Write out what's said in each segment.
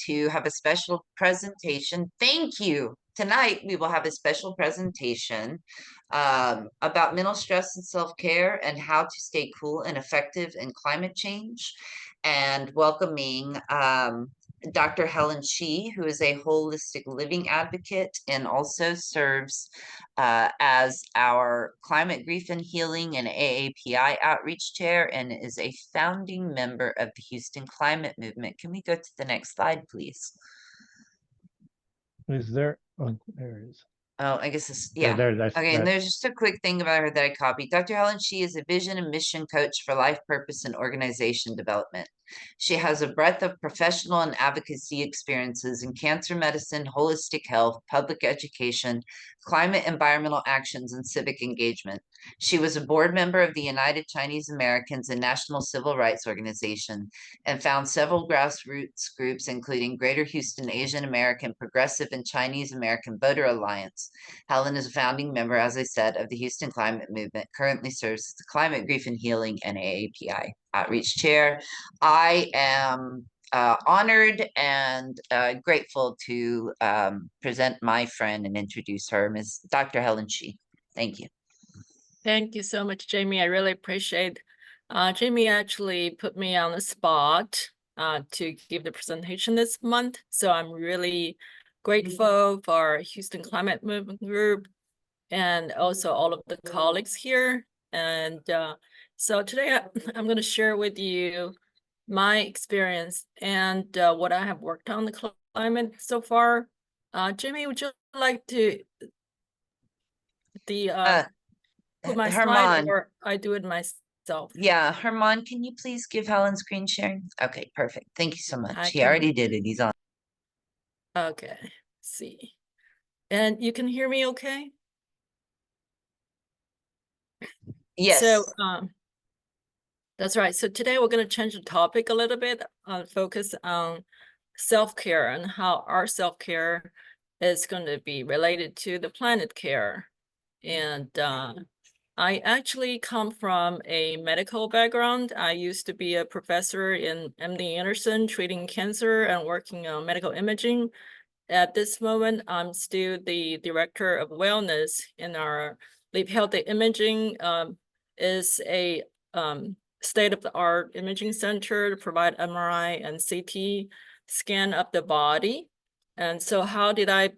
to have a special presentation. Thank you. Tonight, we will have a special presentation about mental stress and self-care and how to stay cool and effective in climate change. And welcoming Dr. Helen Shi, who is a holistic living advocate and also serves as our Climate Grief and Healing and AAPI Outreach Chair and is a founding member of the Houston Climate Movement. Can we go to the next slide, please? Is there? Oh, there it is. Oh, I guess this, Yeah, yeah. that's Okay, and there's just a quick thing about her that I copied. Dr. Helen, she is a vision and mission coach for life purpose and organization development. She has a breadth of professional and advocacy experiences in cancer medicine, holistic health, public education, climate environmental actions, and civic engagement. She was a board member of the United Chinese Americans and National Civil Rights Organization and found several grassroots groups, including Greater Houston Asian American Progressive and Chinese American Voter Alliance. Helen is a founding member, as I said, of the Houston Climate Movement, currently serves as the Climate Grief and Healing and AAPI Outreach Chair. I am honored and grateful to present my friend and introduce her, Ms. Dr. Helen Shi. Thank you. Thank you so much, Jamie. I really appreciate Jamie actually put me on the spot to give the presentation this month. So I'm really grateful for Houston Climate Movement Group and also all of the colleagues here. And so today I'm going to share with you my experience and what I have worked on the climate so far. Jamie, would you like to put my slide, or I do it myself? Yeah, Herman, can you please give Helen screen sharing? Okay, perfect. Thank you so much. He already did it. He's on. Okay, let's see. And you can hear me okay? Yes. So that's right. So today we're going to change the topic a little bit, focus on self-care and how our self-care is going to be related to the planet care. And I actually come from a medical background. I used to be a professor in MD Anderson treating cancer and working on medical imaging. At this moment, I'm still the director of wellness in our Live Healthy Imaging is a state-of-the-art imaging center to provide MRI and CT scan of the body. And so how did I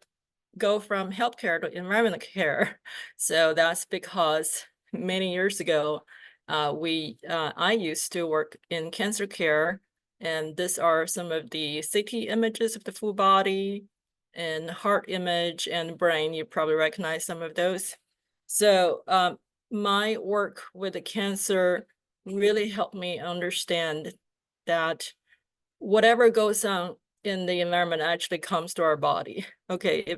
go from healthcare to environmental care? So that's because many years ago, I used to work in cancer care, and these are some of the CT images of the full body and heart image and brain. You probably recognize some of those. So my work with the cancer really helped me understand that whatever goes on in the environment actually comes to our body. Okay,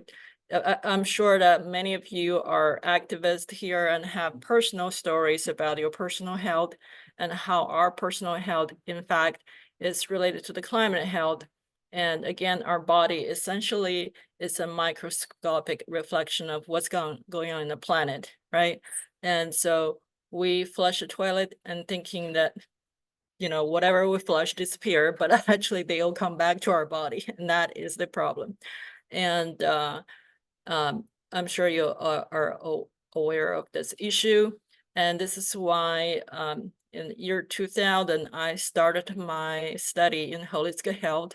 I'm sure that many of you are activists here and have personal stories about your personal health and how our personal health, in fact, is related to the climate health. And again, our body essentially is a microscopic reflection of what's going on in the planet, right? And so we flush the toilet and thinking that, you know, whatever we flush disappear, but actually they all come back to our body, and that is the problem. And I'm sure you are aware of this issue. And this is why in the year 2000, I started my study in holistic health,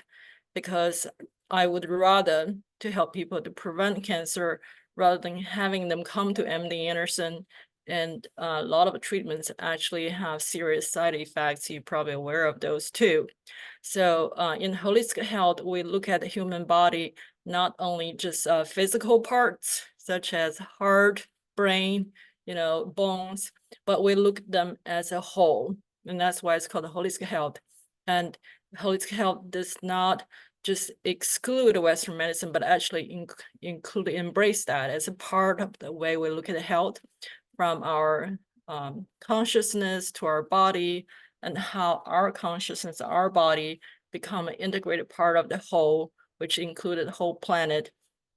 because I would rather to help people to prevent cancer rather than having them come to MD Anderson. And a lot of treatments actually have serious side effects. You're probably aware of those too. So in holistic health, we look at the human body, not only just physical parts such as heart, brain, you know, bones, but we look at them as a whole. And that's why it's called holistic health. And holistic health does not just exclude Western medicine, but actually embrace that as a part of the way we look at health, from our consciousness to our body, and how our consciousness, our body become an integrated part of the whole, which included the whole planet,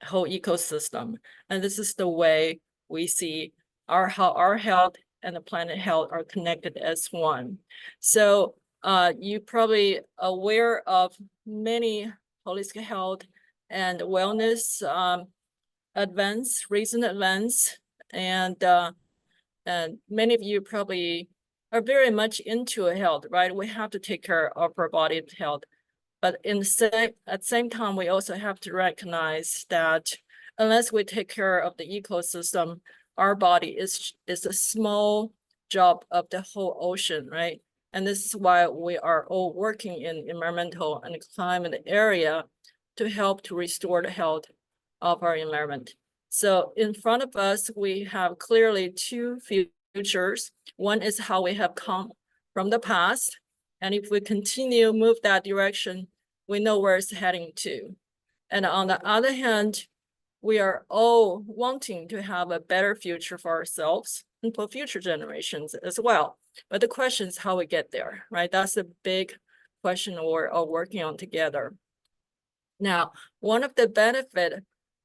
whole ecosystem. And this is the way we see how our health and the planet health are connected as one. So you're probably aware of many holistic health and wellness recent advance, and many of you probably are very much into health, right? We have to take care of our body health. But at the same time, we also have to recognize that unless we take care of the ecosystem, our body is a small job of the whole ocean, right? And this is why we are all working in environmental and climate area to help to restore the health of our environment. So in front of us, we have clearly two futures. One is how we have come from the past. And if we continue move that direction, we know where it's heading to. And on the other hand, we are all wanting to have a better future for ourselves and for future generations as well. But the question is how we get there, right? That's a big question we're all working on together. Now, one of the benefits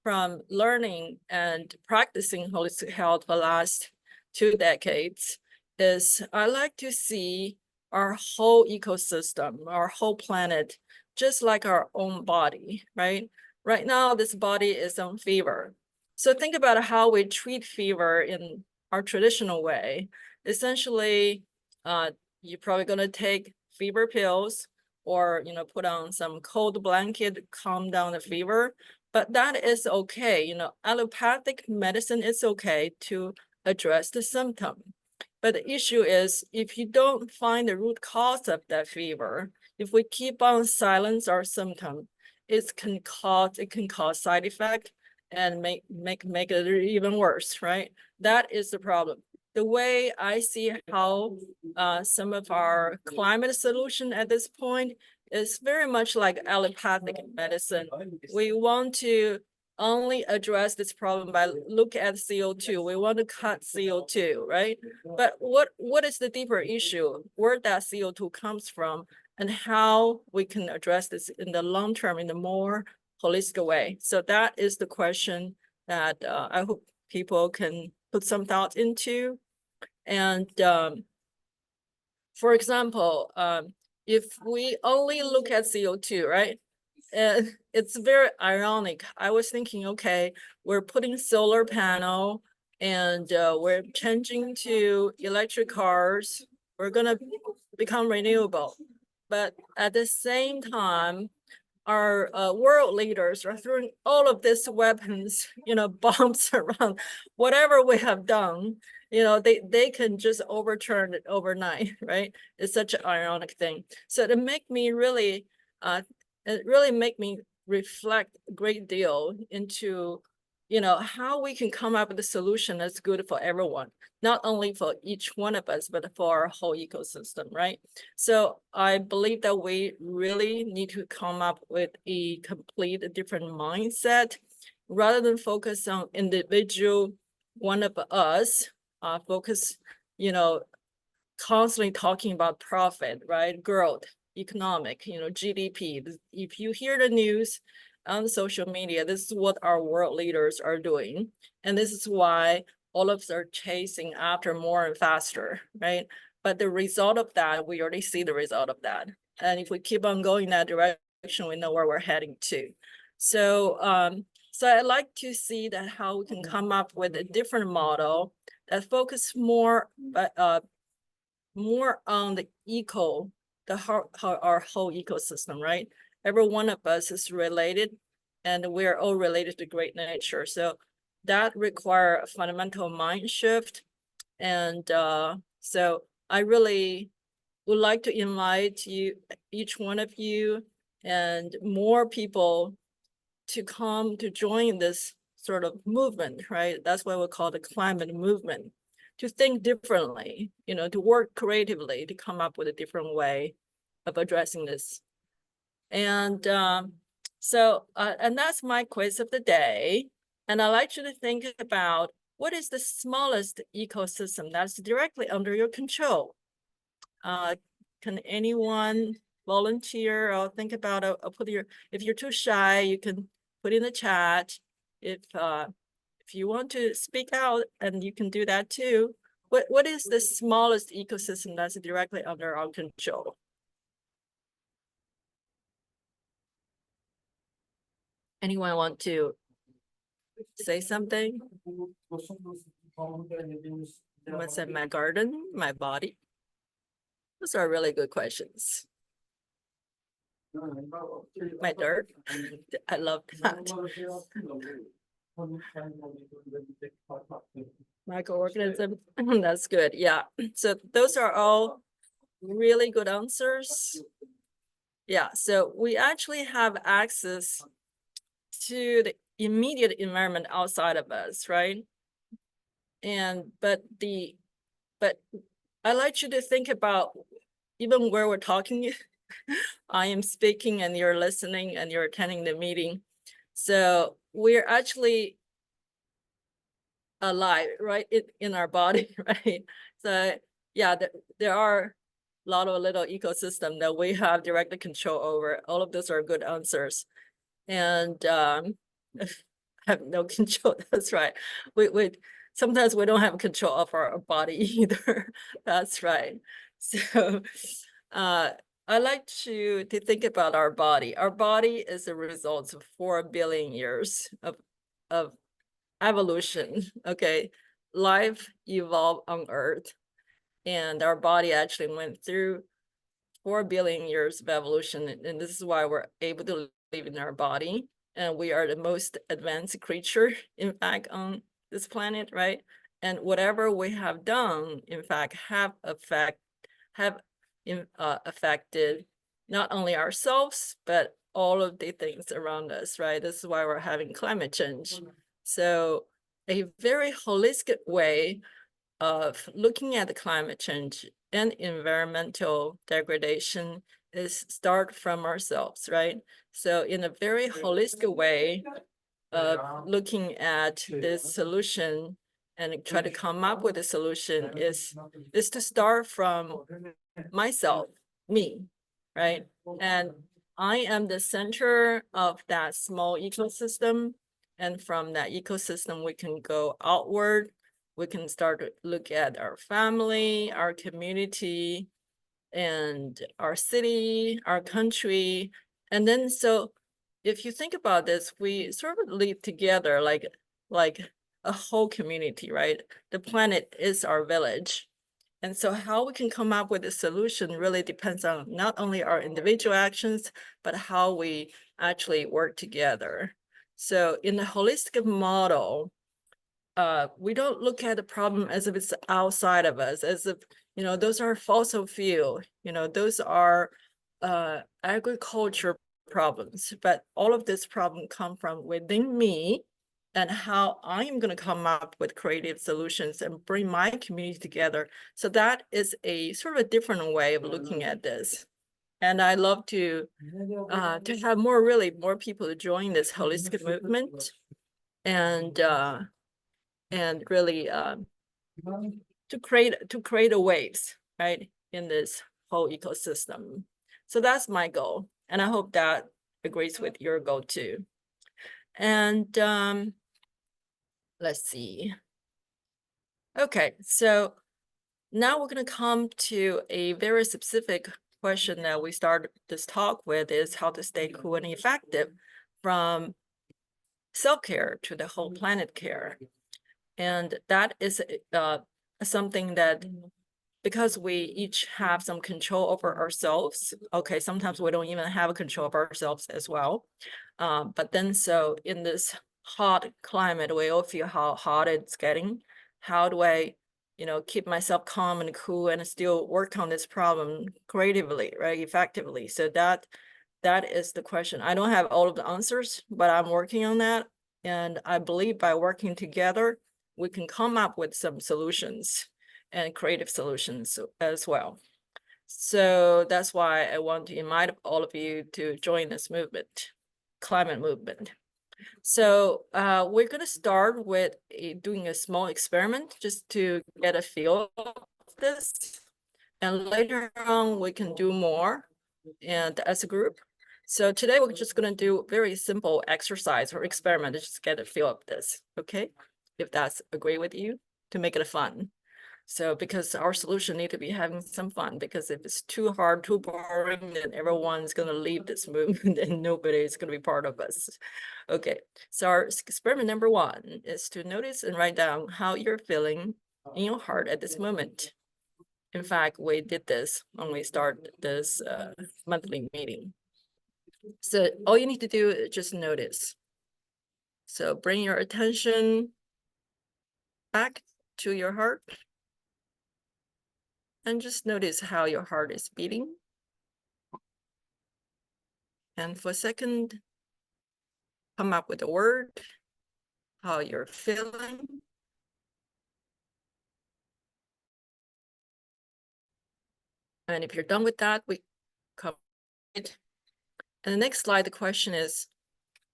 from learning and practicing holistic health for the last 2 decades is I like to see our whole ecosystem, our whole planet, just like our own body, right? Right now, this body is on fever. So think about how we treat fever in our traditional way. Essentially, you're probably going to take fever pills or put on some cold blanket, calm down the fever. But that is okay. Allopathic medicine is okay to address the symptom. But the issue is if you don't find the root cause of that fever, if we keep on silence our symptom, it can cause side effect and make it even worse, right? That is the problem. The way I see how some of our climate solution at this point is very much like allopathic medicine. We want to only address this problem by look at CO2. We want to cut CO2, right? But what is the deeper issue? Where that CO2 comes from and how we can address this in the long term in a more holistic way. So that is the question that I hope people can put some thought into. And for example, if we only look at CO2, right? It's very ironic. I was thinking, okay, we're putting solar panel and we're changing to electric cars. We're gonna become renewable. But at the same time, our world leaders are throwing all of these weapons, bombs around. Whatever we have done, they can just overturn it overnight, right? It's such an ironic thing. So it make me really make me reflect a great deal into how we can come up with a solution that's good for everyone, not only for each one of us, but for our whole ecosystem, right? So I believe that we really need to come up with a complete different mindset rather than focus on individual one of us, focus, constantly talking about profit, right? Growth, economic, GDP. If you hear the news on social media, this is what our world leaders are doing. And this is why all of us are chasing after more and faster, right? But the result of that, we already see the result of that. And if we keep on going that direction, we know where we're heading to. So, so I'd like to see that how we can come up with a different model that focus more on the our whole ecosystem, right? Every one of us is related and we're all related to great nature. So that require a fundamental mind shift. And so I really would like to invite you, each one of you and more people to come to join this sort of movement, right? That's why we call the climate movement, to think differently, to work creatively, to come up with a different way of addressing this. And and that's my quiz of the day. And I'd like you to think about what is the smallest ecosystem that's directly under your control? Can anyone volunteer or think about if you're too shy, you can put in the chat. If you want to speak out, and you can do that too. What is the smallest ecosystem that's directly under our control? Anyone want to say something? What's in my garden, my body? Those are really good questions. My dirt, I love that. Microorganism, that's good. Yeah, so those are all really good answers. Yeah, so we actually have access to the immediate environment outside of us, right? But I like you to think about even where we're talking, I am speaking and you're listening and you're attending the meeting. So we're actually alive, right? In our body, right? So yeah, there are a lot of little ecosystem that we have direct control over. All of those are good answers. And have no control. That's right. We sometimes we don't have control of our body either. That's right. So I like to think about our body. Our body is a result of 4 billion years of evolution. Okay. Life evolved on Earth, and our body actually went through 4 billion years of evolution. And this is why we're able to live in our body. And we are the most advanced creature, in fact, on this planet, right? And whatever we have done, in fact, have affected not only ourselves, but all of the things around us, right? This is why we're having climate change. So a very holistic way of looking at the climate change and environmental degradation is start from ourselves, right? So in a very holistic way of looking at this solution and try to come up with a solution is to start from myself, me, right? And I am the center of that small ecosystem. And from that ecosystem, we can go outward. We can start to look at our family, our community, and our city, our country. And then, so if you think about this, we sort of live together like a whole community, right? The planet is our village. And so how we can come up with a solution really depends on not only our individual actions, but how we actually work together. So in the holistic model, we don't look at the problem as if it's outside of us, as if, those are fossil fuel, those are agriculture problems, but all of this problem come from within me and how I'm going to come up with creative solutions and bring my community together. So that is a sort of a different way of looking at this. And I love to have more people to join this holistic movement and really to create a waves, right, in this whole ecosystem. So that's my goal, and I hope that agrees with your goal too. And let's see. Okay, so now we're going to come to a very specific question that we started this talk with, is how to stay cool and effective from self-care to the whole planet care. And that is something that, because we each have some control over ourselves, okay, sometimes we don't even have a control of ourselves as well. But then, so in this hot climate, we all feel how hot it's getting. How do I, keep myself calm and cool and still work on this problem creatively, right, effectively? So that is the question. I don't have all of the answers, but I'm working on that. And I believe by working together, we can come up with some solutions and creative solutions as well. So that's why I want to invite all of you to join this movement, climate movement. So we're going to start with doing a small experiment just to get a feel of this. And later on, we can do more and as a group. So today we're just going to do a very simple exercise or experiment to just get a feel of this, okay? If that's agree with you, to make it fun. So because our solution need to be having some fun, because if it's too hard, too boring, then everyone's gonna leave this movement and nobody is gonna be part of us. Okay, so our experiment number 1 is to notice and write down how you're feeling in your heart at this moment. In fact, we did this when we started this monthly meeting. So all you need to do is just notice. So bring your attention back to your heart and just notice how your heart is beating. And for a second, come up with a word, how you're feeling. And if you're done with that, we come. And the next slide, the question is,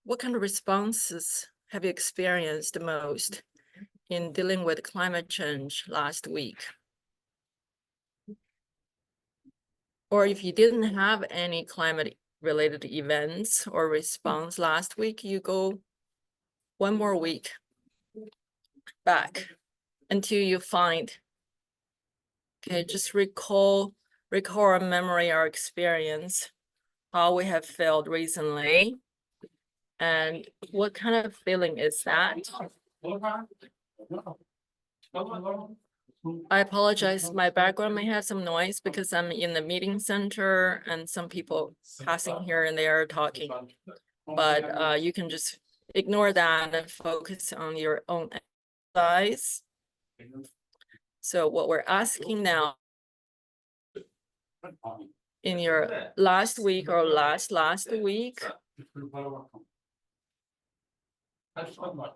what kind of responses have you experienced the most in dealing with climate change last week? Or if you didn't have any climate related events or response last week, you go one more week back until you find, okay, just recall our memory, our experience, how we have felt recently, and what kind of feeling is that? I apologize, my background may have some noise because I'm in the meeting center and some people passing here and there talking. But you can just ignore that and focus on your own exercise. So what we're asking now, in your last week or last week,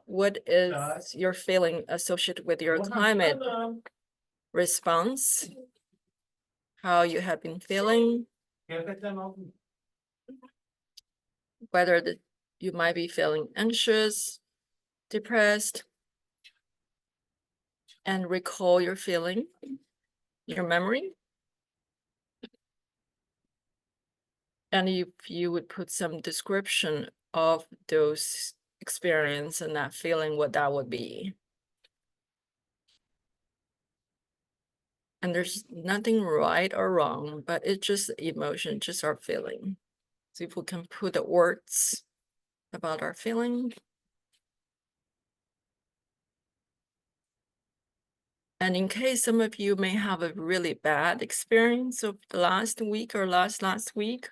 what is your feeling associated with your climate response? How you have been feeling? Whether you might be feeling anxious, depressed, and recall your feeling, your memory. And if you would put some description of those experience and that feeling, what that would be. And there's nothing right or wrong, but it's just emotion, just our feeling. So if we can put the words about our feeling. And in case some of you may have a really bad experience of the last week or last week,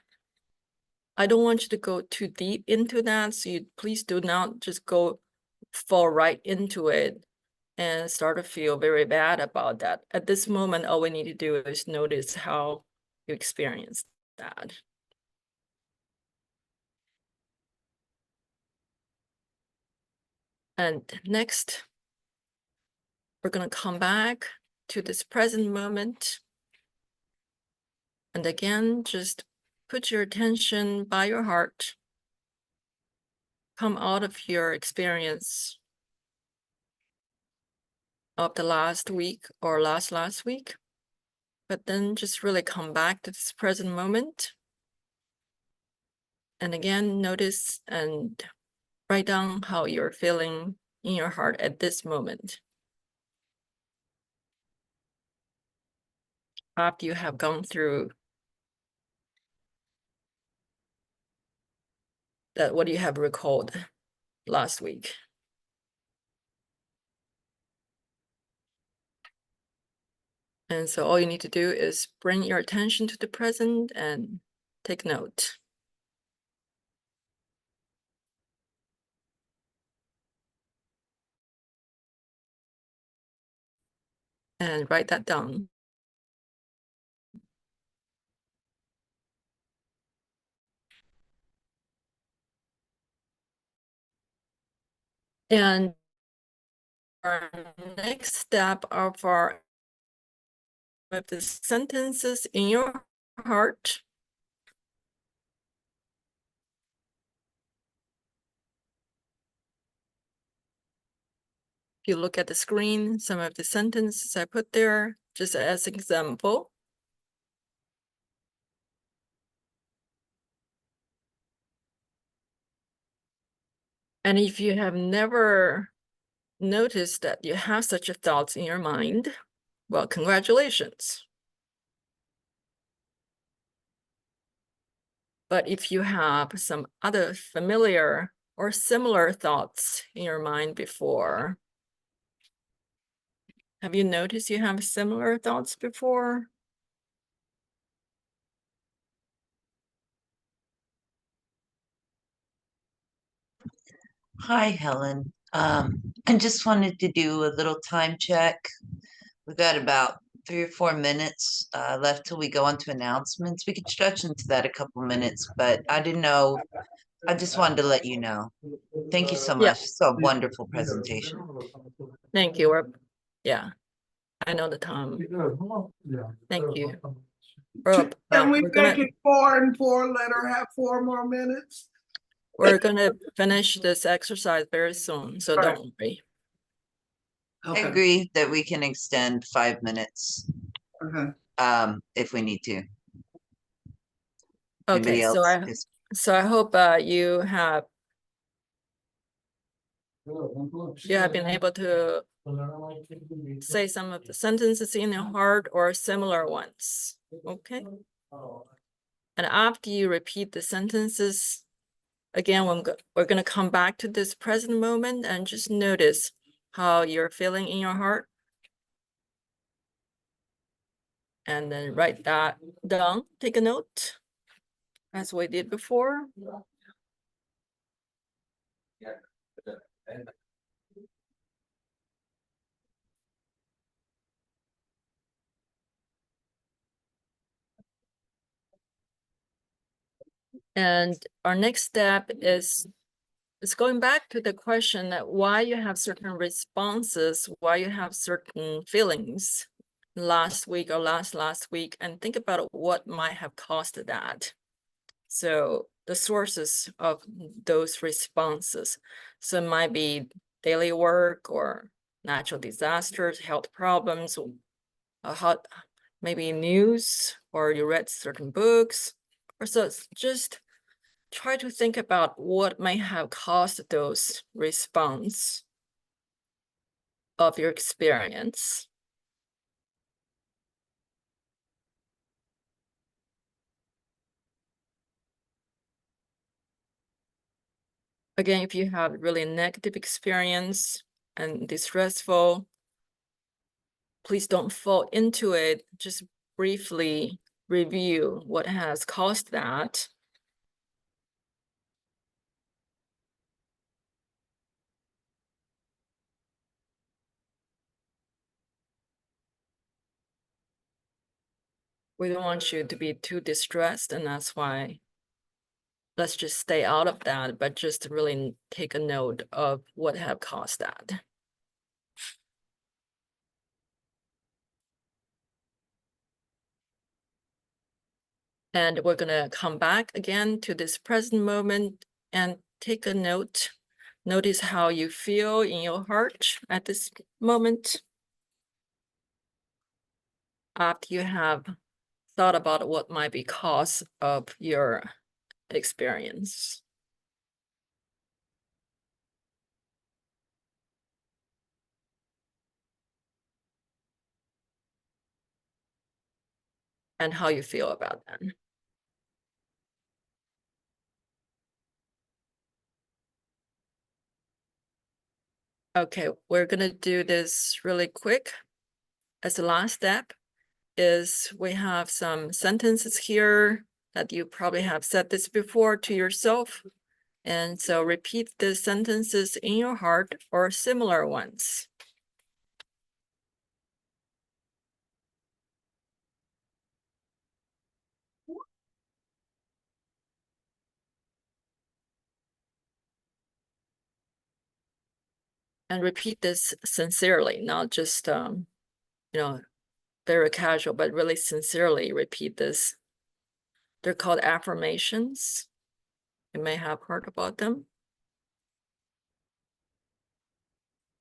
I don't want you to go too deep into that. So you please do not just fall right into it and start to feel very bad about that. At this moment, all we need to do is notice how you experience that. And next, we're going to come back to this present moment. And again, just put your attention by your heart. Come out of your experience of the last week or last week. But then just really come back to this present moment. And again, notice and write down how you're feeling in your heart at this moment. After you have gone through that, what you have recalled last week. And so all you need to do is bring your attention to the present and take note. And write that down. And our next step of our with the sentences in your heart. If you look at the screen, some of the sentences I put there, just as an example. And if you have never noticed that you have such a thoughts in your mind, well, congratulations. But if you have some other familiar or similar thoughts in your mind before, have you noticed you have similar thoughts before? Hi, Helen. I just wanted to do a little time check. We've got about 3 or 4 minutes left till we go on to announcements. We could stretch into that a couple minutes, but I didn't know. I just wanted to let you know. Thank you so Yeah, much. So wonderful presentation. thank you. Yeah, I know the time. Thank you. Can we We're make gonna it 4 and 4, let her have 4 more minutes? finish this exercise very soon, so Right. don't worry. I agree that we can extend 5 minutes Okay. if we need to. Okay, Anybody so else? I hope you have been able to say some of the sentences in your heart or similar ones. Okay. And after you repeat the sentences, again, we're going to come back to this present moment and just notice how you're feeling in your heart. And then write that down, take a note, as we did before. And our next step is going back to the question that why you have certain responses, why you have certain feelings last week or last week, and think about what might have caused that. So the sources of those responses. So it might be daily work or natural disasters, health problems, maybe news, or you read certain books, or so it's just try to think about what may have caused those response of your experience. Again, if you have really negative experience and distressful, please don't fall into it. Just briefly review what has caused that. We don't want you to be too distressed, and that's why let's just stay out of that, but just really take a note of what have caused that. And we're gonna come back again to this present moment and take a note. Notice how you feel in your heart at this moment. After you have thought about what might be cause of your experience. And how you feel about that. Okay, we're gonna do this really quick. As the last step is we have some sentences here that you probably have said this before to yourself. And so repeat the sentences in your heart or similar ones. And repeat this sincerely, not just, very casual, but really sincerely repeat this. They're called affirmations. You may have heard about them.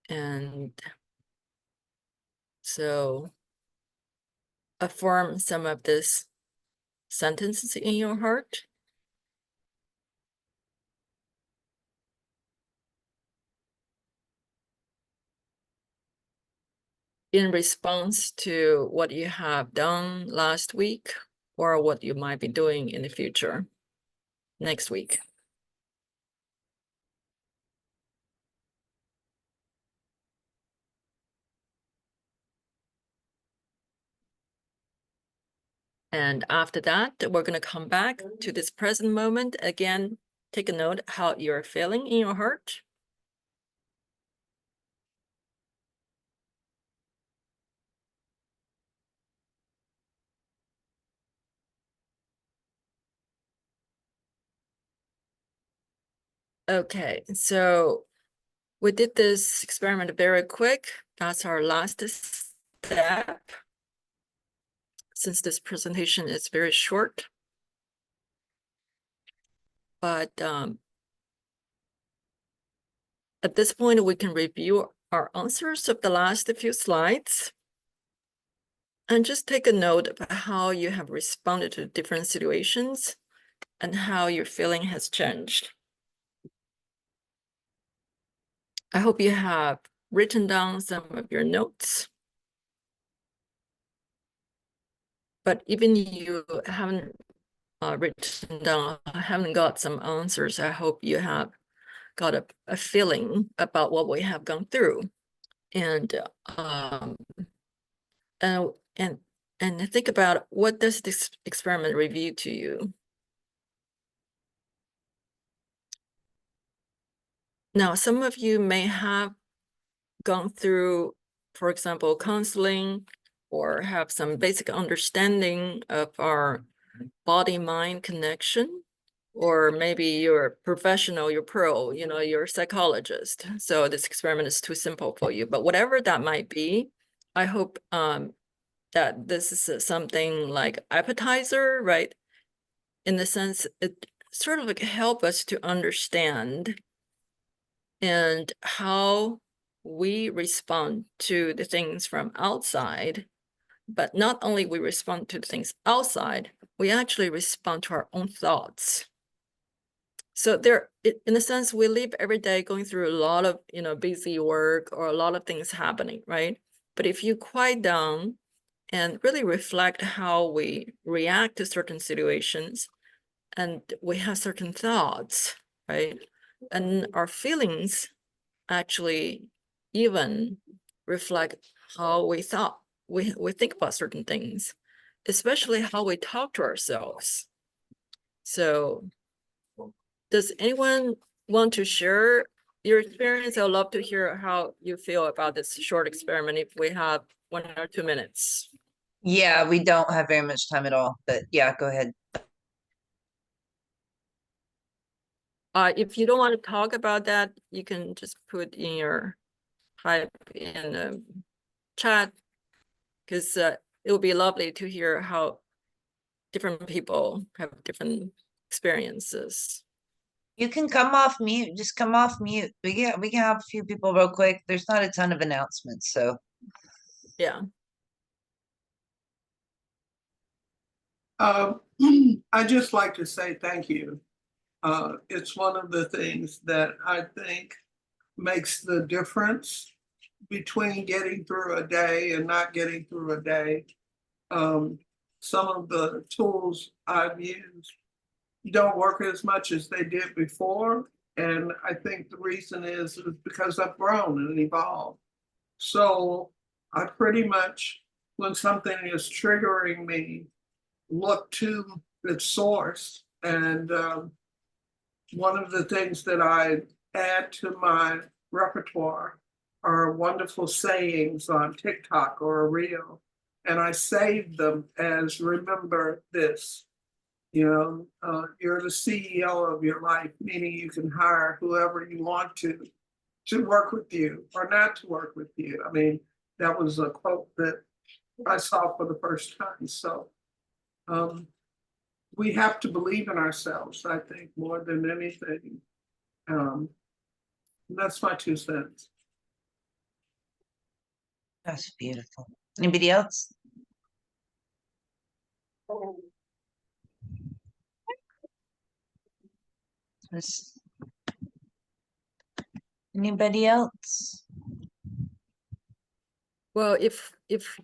And so affirm some of this sentences in your heart. in response to what you have done last week or what you might be doing in the future next week. And after that, we're going to come back to this present moment. Again, take a note how you're feeling in your heart. Okay, so we did this experiment very quick. That's our last step. Since this presentation is very short. But at this point, we can review our answers of the last few slides. And just take a note of how you have responded to different situations and how your feeling has changed. I hope you have written down some of your notes. But even you haven't written down, haven't got some answers, I hope you have got a feeling about what we have gone through. And think about, what does this experiment reveal to you? Now, some of you may have gone through, for example, counseling, or have some basic understanding of our body-mind connection, or maybe you're a professional, you're pro, you're a psychologist. So this experiment is too simple for you. But whatever that might be, I hope that this is something like appetizer, right? In the sense, it sort of like help us to understand and how we respond to the things from outside. But not only we respond to the things outside, we actually respond to our own thoughts. So there, in a sense, we live every day going through a lot of, busy work or a lot of things happening, right? But if you quiet down and really reflect how we react to certain situations, and we have certain thoughts, right? And our feelings actually even reflect how we think about certain things, especially how we talk to ourselves. So does anyone want to share your experience? I'd love to hear how you feel about this short experiment if we have 1 or 2 minutes. Yeah, we don't have very much time at all, but yeah, go ahead. If you don't want to talk about that, you can just put in your type in the chat, because it would be lovely to hear how different people have different experiences. You can come off mute. Just come off mute. We can have a few people real quick. There's not a ton of announcements, so Yeah. I just like to say thank you. It's one of the things that I think makes the difference between getting through a day and not getting through a day. Some of the tools I've used don't work as much as they did before. And I think the reason is because I've grown and evolved. So I pretty much, when something is triggering me, look to its source. And one of the things that I add to my repertoire are wonderful sayings on TikTok or a reel. And I save them as remember this. You're the CEO of your life, meaning you can hire whoever you want to work with you or not to work with you. I mean, that was a quote that I saw for the first time. So we have to believe in ourselves, I think, more than anything. That's my 2 cents. that's beautiful. Anybody else? This- Anybody else? Well, if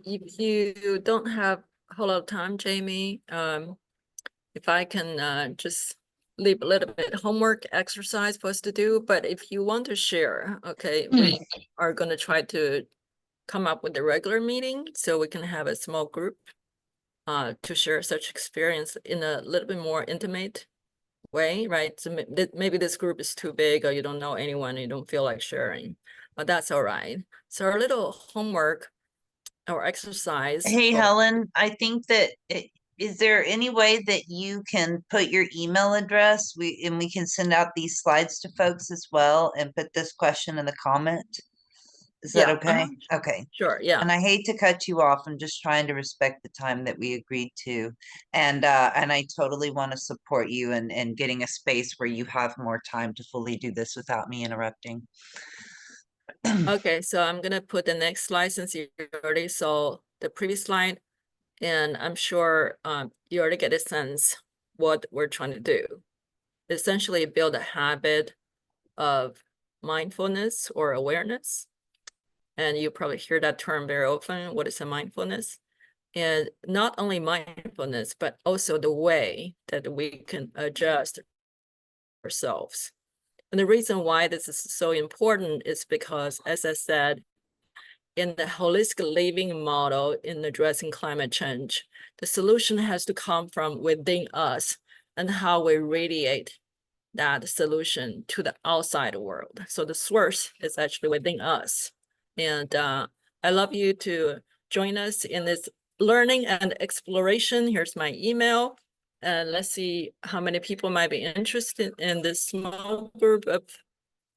you don't have a whole lot of time, Jamie, if I can just leave a little bit homework exercise for us to do, but if you want to share, okay, we are gonna try to come up with a regular meeting so we can have a small group to share such experience in a little bit more intimate way, right? So maybe this group is too big or you don't know anyone, you don't feel like sharing, but that's all right. So our little homework or exercise. Hey, Helen, I think that is there any way that you can put your email address? We can send out these slides to folks as well and put this question in the comment. Is that Yeah, okay? Okay. Sure, yeah. And I hate to cut you off. I'm just trying to respect the time that we agreed to. And I totally want to support you in getting a space where you have more time to fully do this without me interrupting. Okay, so I'm gonna put the next slide since you already saw the previous slide. And I'm sure you already get a sense what we're trying to do. Essentially build a habit of mindfulness or awareness. And you probably hear that term very often. What is a mindfulness? And not only mindfulness, but also the way that we can adjust ourselves. And the reason why this is so important is because, as I said, in the holistic living model in addressing climate change, the solution has to come from within us and how we radiate that solution to the outside world. So the source is actually within us. And I love you to join us in this learning and exploration. Here's my email. And let's see how many people might be interested in this small group of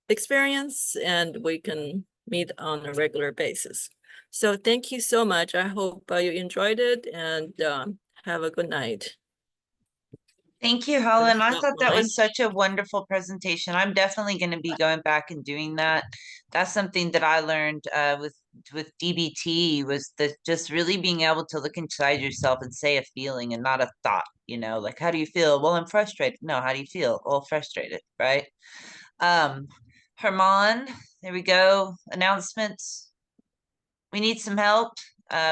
experience, and we can meet on a regular basis. So thank you so much. I hope you enjoyed it, and have a good night. Thank you, Helen. I not thought that mine. was such a wonderful presentation. I'm definitely going to be going back and doing that. That's something that I learned with DBT was the just really being able to look inside yourself and say a feeling and not a thought, like how do you feel? Well, I'm frustrated. No, how do you feel? Well, frustrated, right? Herman, there we go. Announcements. We need some help.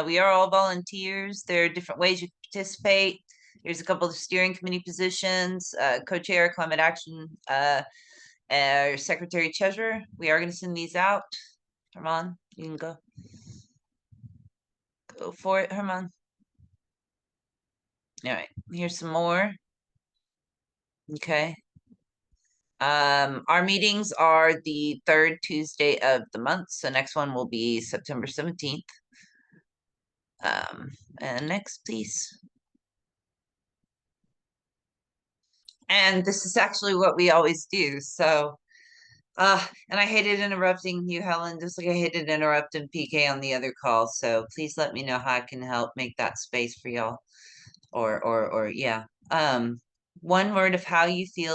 We are all volunteers. There are different ways you can participate. There's a couple of steering committee positions, co-chair, climate action, secretary treasurer. We are going to send these out. Herman, you can go. Go for it, Herman. All right, here's some more. Okay. Our meetings are the third Tuesday of the month. So next one will be September 17th. And next, please. And this is actually what we always do. So, and I hated interrupting you, Helen, just like I hated interrupting PK on the other call. So please let me know how I can help make that space for y'all. Or yeah. One word of how you feel